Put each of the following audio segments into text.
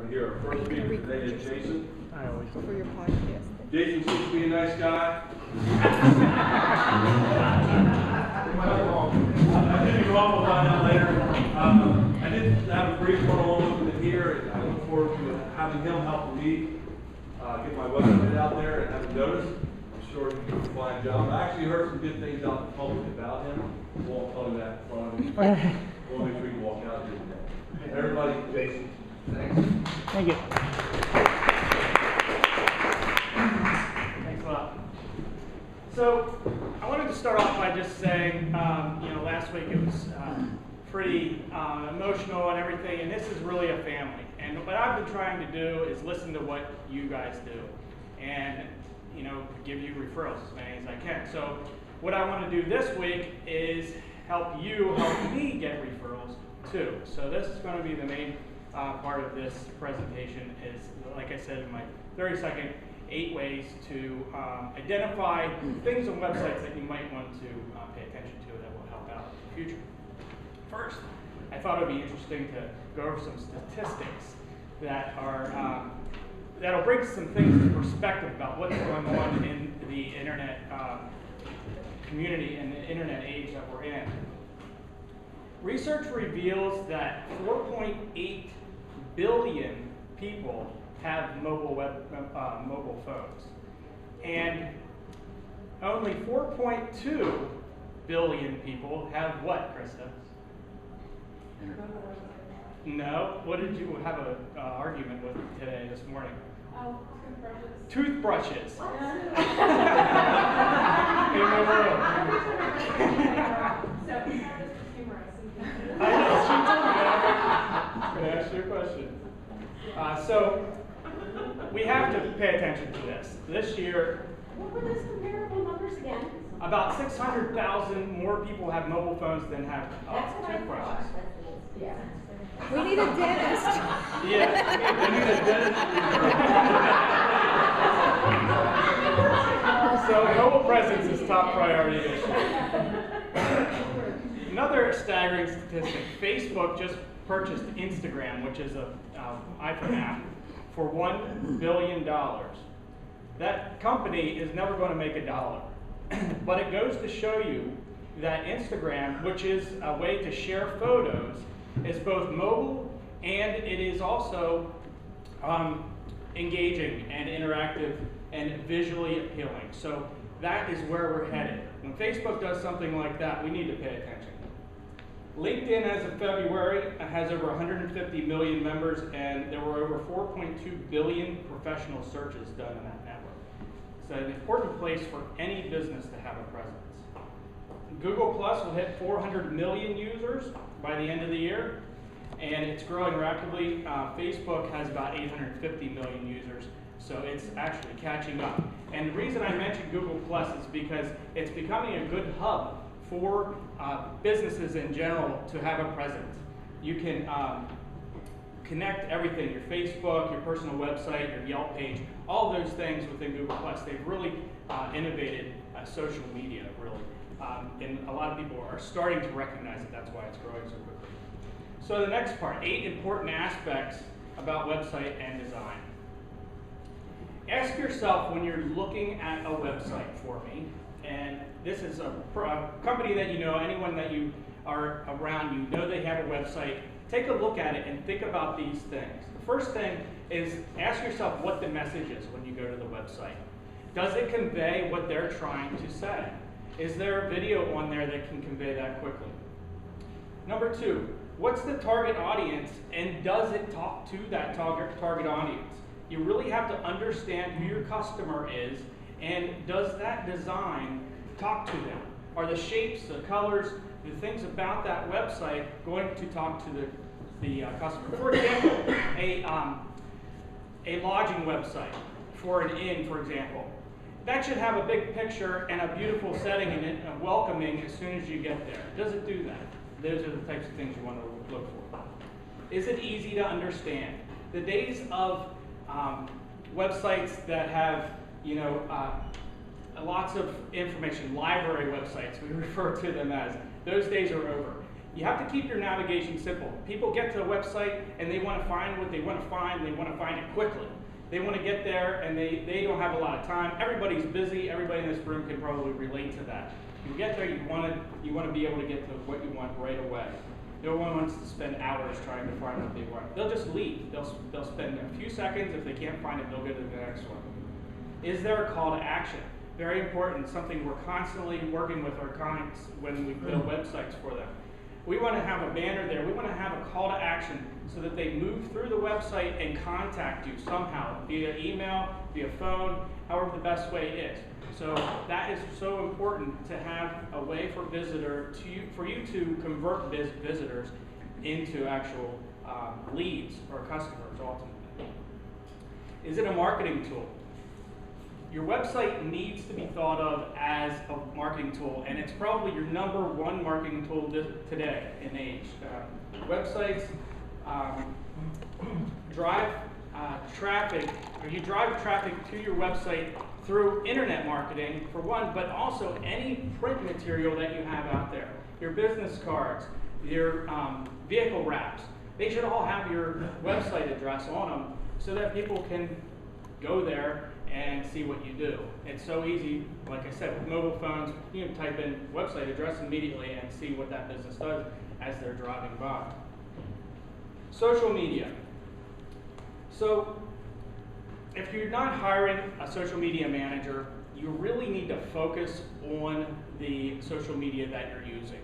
Here, our first speaker today is Jason. For your podcast. Jason seems to be a nice guy. I didn't go on about that later. I did have a brief one-on-one with him here, and I look forward to having him help me get my website out there and have it noticed. I'm sure he'll do a fine job. I actually heard some good things out in the public about him. I won't tell you that in front of me. We'll make sure you can walk out here today. Everybody, Jason. Thanks. Thank you. Thanks a lot. So I wanted to start off by just saying, last week it was pretty emotional and everything, and this is really a family. And what I've been trying to do is listen to what you guys do, and give you referrals as many as I can. So what I want to do this week is help me get referrals too. So this is going to be the main part of this presentation is, like I said in my 30-second, 8 ways to identify things on websites that you might want to pay attention to that will help out in the future. First, I thought it would be interesting to go over some statistics that are that'll bring some things into perspective about what's going on in the internet community and the internet age that we're in. Research reveals that 4.8 billion people have mobile phones, and only 4.2 billion people have what, Krista? No. What did you have an argument with today this morning? Oh, Toothbrushes. What? In the world. So, just humorous. I know, she told me that. I'm going to ask you a question. So, we have to pay attention to this. This year, What were those comparable numbers again? about 600,000 more people have mobile phones than have That's what I toothbrushes. thought. Yeah. We need a dentist. Yeah, we need a dentist. So mobile presence is top priority this year. Another staggering statistic, Facebook just purchased Instagram, which is an iPhone app, for $1 billion. That company is never going to make a dollar. But it goes to show you that Instagram, which is a way to share photos, is both mobile and it is also engaging and interactive and visually appealing. So that is where we're headed. When Facebook does something like that, we need to pay attention. LinkedIn, as of February, has over 150 million members, and there were over 4.2 billion professional searches done in that network. It's an important place for any business to have a presence. Google Plus will hit 400 million users by the end of the year, and it's growing rapidly. Facebook has about 850 million users, so it's actually catching up. And the reason I mentioned Google Plus is because it's becoming a good hub for businesses in general to have a presence. You can connect everything, your Facebook, your personal website, your Yelp page, all those things within Google Plus. They've really innovated social media, really. And a lot of people are starting to recognize that that's why it's growing so quickly. So the next part, 8 important aspects about website and design. Ask yourself when you're looking at a website for me, and this is a company that you know, anyone that you are around, you know they have a website. Take a look at it and think about these things. The first thing is ask yourself what the message is when you go to the website. Does it convey what they're trying to say? Is there a video on there that can convey that quickly? Number 2, what's the target audience, and does it talk to that target audience? You really have to understand who your customer is, and does that design talk to them? Are the shapes, the colors, the things about that website going to talk to the customer? For example, a lodging website for an inn, for example. That should have a big picture and a beautiful setting in it, and welcoming as soon as you get there. Does it do that? Those are the types of things you want to look for. Is it easy to understand? The days of websites that have, lots of information, library websites, we refer to them as, those days are over. You have to keep your navigation simple. People get to the website and they want to find what they want to find, and they want to find it quickly. They want to get there and they don't have a lot of time. Everybody's busy. Everybody in this room can probably relate to that. You get there, you want to be able to get to what you want right away. No one wants to spend hours trying to find what they want. They'll just leave. They'll spend a few seconds. If they can't find it, they'll go to the next one. Is there a call to action? Very important, something we're constantly working with our clients when we build websites for them. We want to have a banner there. We want to have a call to action so that they move through the website and contact you somehow, via email, via phone, however the best way is. So that is so important to have a way for for you to convert visitors into actual leads or customers ultimately. Is it a marketing tool? Your website needs to be thought of as a marketing tool, and it's probably your #1 marketing tool today in age. Websites drive traffic, or you drive traffic to your website through internet marketing for one, but also any print material that you have out there. Your business cards, your vehicle wraps, they should all have your website address on them so that people can go there and see what you do. It's so easy, like I said, with mobile phones, you can type in website address immediately and see what that business does as they're driving by. Social media. So, if you're not hiring a social media manager, you really need to focus on the social media that you're using.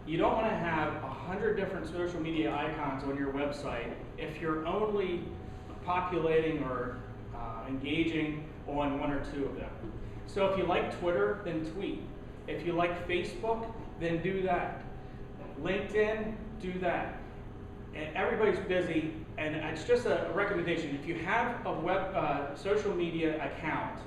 You don't want to have 100 different social media icons on your website if you're only populating or engaging on 1 or 2 of them. So if you like Twitter, then tweet. If you like Facebook, then do that. LinkedIn, do that. And everybody's busy, and it's just a recommendation. If you have a social media account,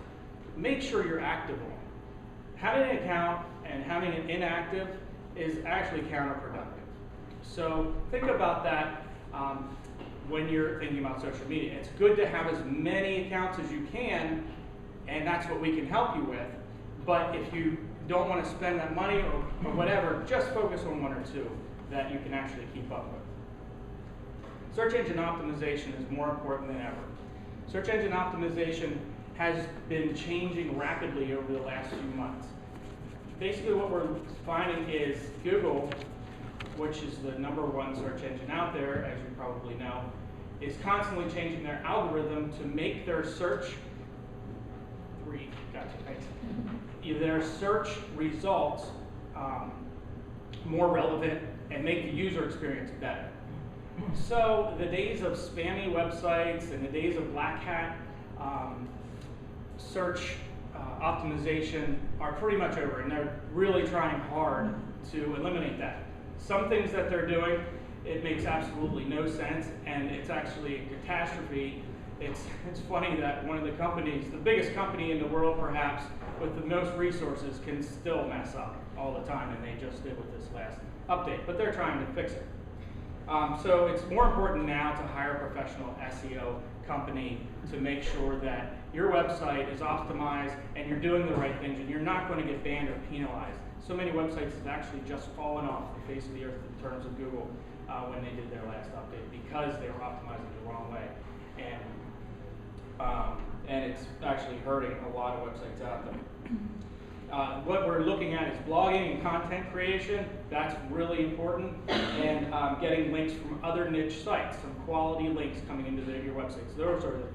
make sure you're active on it. Having an account and having it inactive is actually counterproductive. So think about that when you're thinking about social media. It's good to have as many accounts as you can, and that's what we can help you with. But if you don't want to spend that money or whatever, just focus on 1 or 2 that you can actually keep up with. Search engine optimization is more important than ever. Search engine optimization has been changing rapidly over the last few months. Basically what we're finding is Google, which is the #1 search engine out there, as you probably know, is constantly changing their algorithm to make their search their search results more relevant and make the user experience better. So the days of spammy websites and the days of black hat search optimization are pretty much over, and they're really trying hard to eliminate that. Some things that they're doing, it makes absolutely no sense, and it's actually a catastrophe. It's funny that one of the companies, the biggest company in the world perhaps, with the most resources, can still mess up all the time, and they just did with this last update, but they're trying to fix it. So it's more important now to hire a professional SEO company to make sure that your website is optimized and you're doing the right things and you're not going to get banned or penalized. So many websites have actually just fallen off the face of the earth in terms of Google when they did their last update because they were optimizing the wrong way. And it's actually hurting a lot of websites out there. What we're looking at is blogging and content creation. That's really important. And getting links from other niche sites, some quality links coming into your websites. Those are the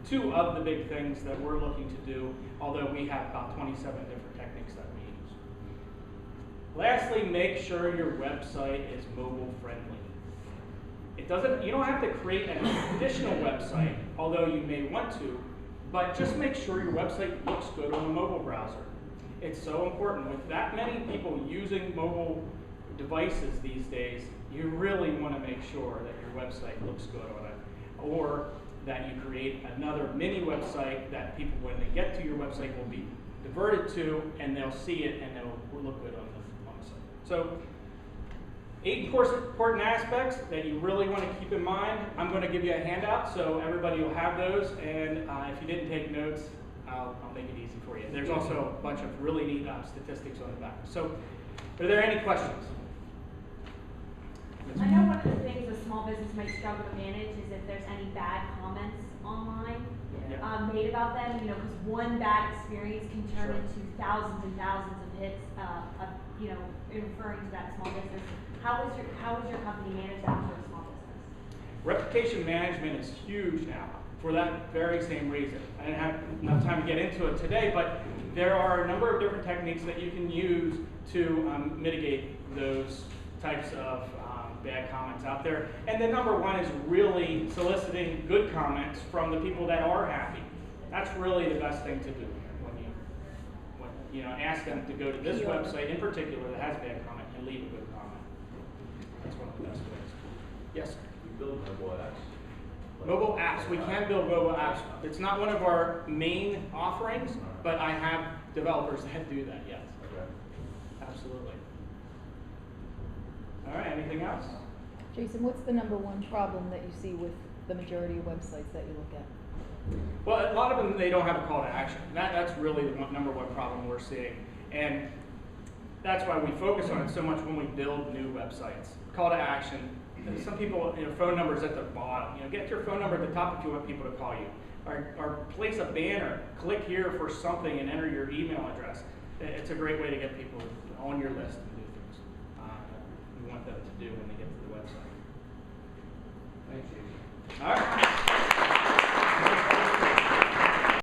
two of the big things that we're looking to do, although we have about 27 different techniques that we use. Lastly, make sure your website is mobile friendly. You don't have to create an additional website, although you may want to, but just make sure your website looks good on a mobile browser. It's so important. With that many people using mobile devices these days, you really want to make sure that your website looks good on it, or that you create another mini website that people, when they get to your website, will be diverted to, and they'll see it and it'll look good on the site. So 8 important aspects that you really want to keep in mind. I'm going to give you a handout so everybody will have those, and if you didn't take notes, I'll make it easy for you. There's also a bunch of really neat statistics on the back. So, are there any questions? I know one of the things a small business might struggle to manage is if there's any bad comments online, Yeah. made about them, you know, because one bad experience can turn Sure. into thousands and thousands of hits, you know, referring to that small business. How is your company manage that for a small business? Reputation management is huge now for that very same reason. I didn't have enough time to get into it today, but there are a number of different techniques that you can use to mitigate those types of bad comments out there. And the number one is really soliciting good comments from the people that are happy. That's really the best thing to do when you know, ask them to go to this website in particular that has bad comment and leave a good comment. That's one of the best ways. Yes, sir. We build mobile apps. Mobile apps, we can build mobile apps. It's not one of our main offerings, but I have developers that do that, yes. Okay. Absolutely. All right, anything else? Jason, what's the number one problem that you see with the majority of websites that you look at? Well, a lot of them, they don't have a call to action. That's really the number one problem we're seeing. And that's why we focus on it so much when we build new websites. Call to action. Some people, you know, phone numbers at the bottom. You know, get your phone number at the top if you want people to call you. Or place a banner. Click here for something and enter your email address. It's a great way to get people on your list.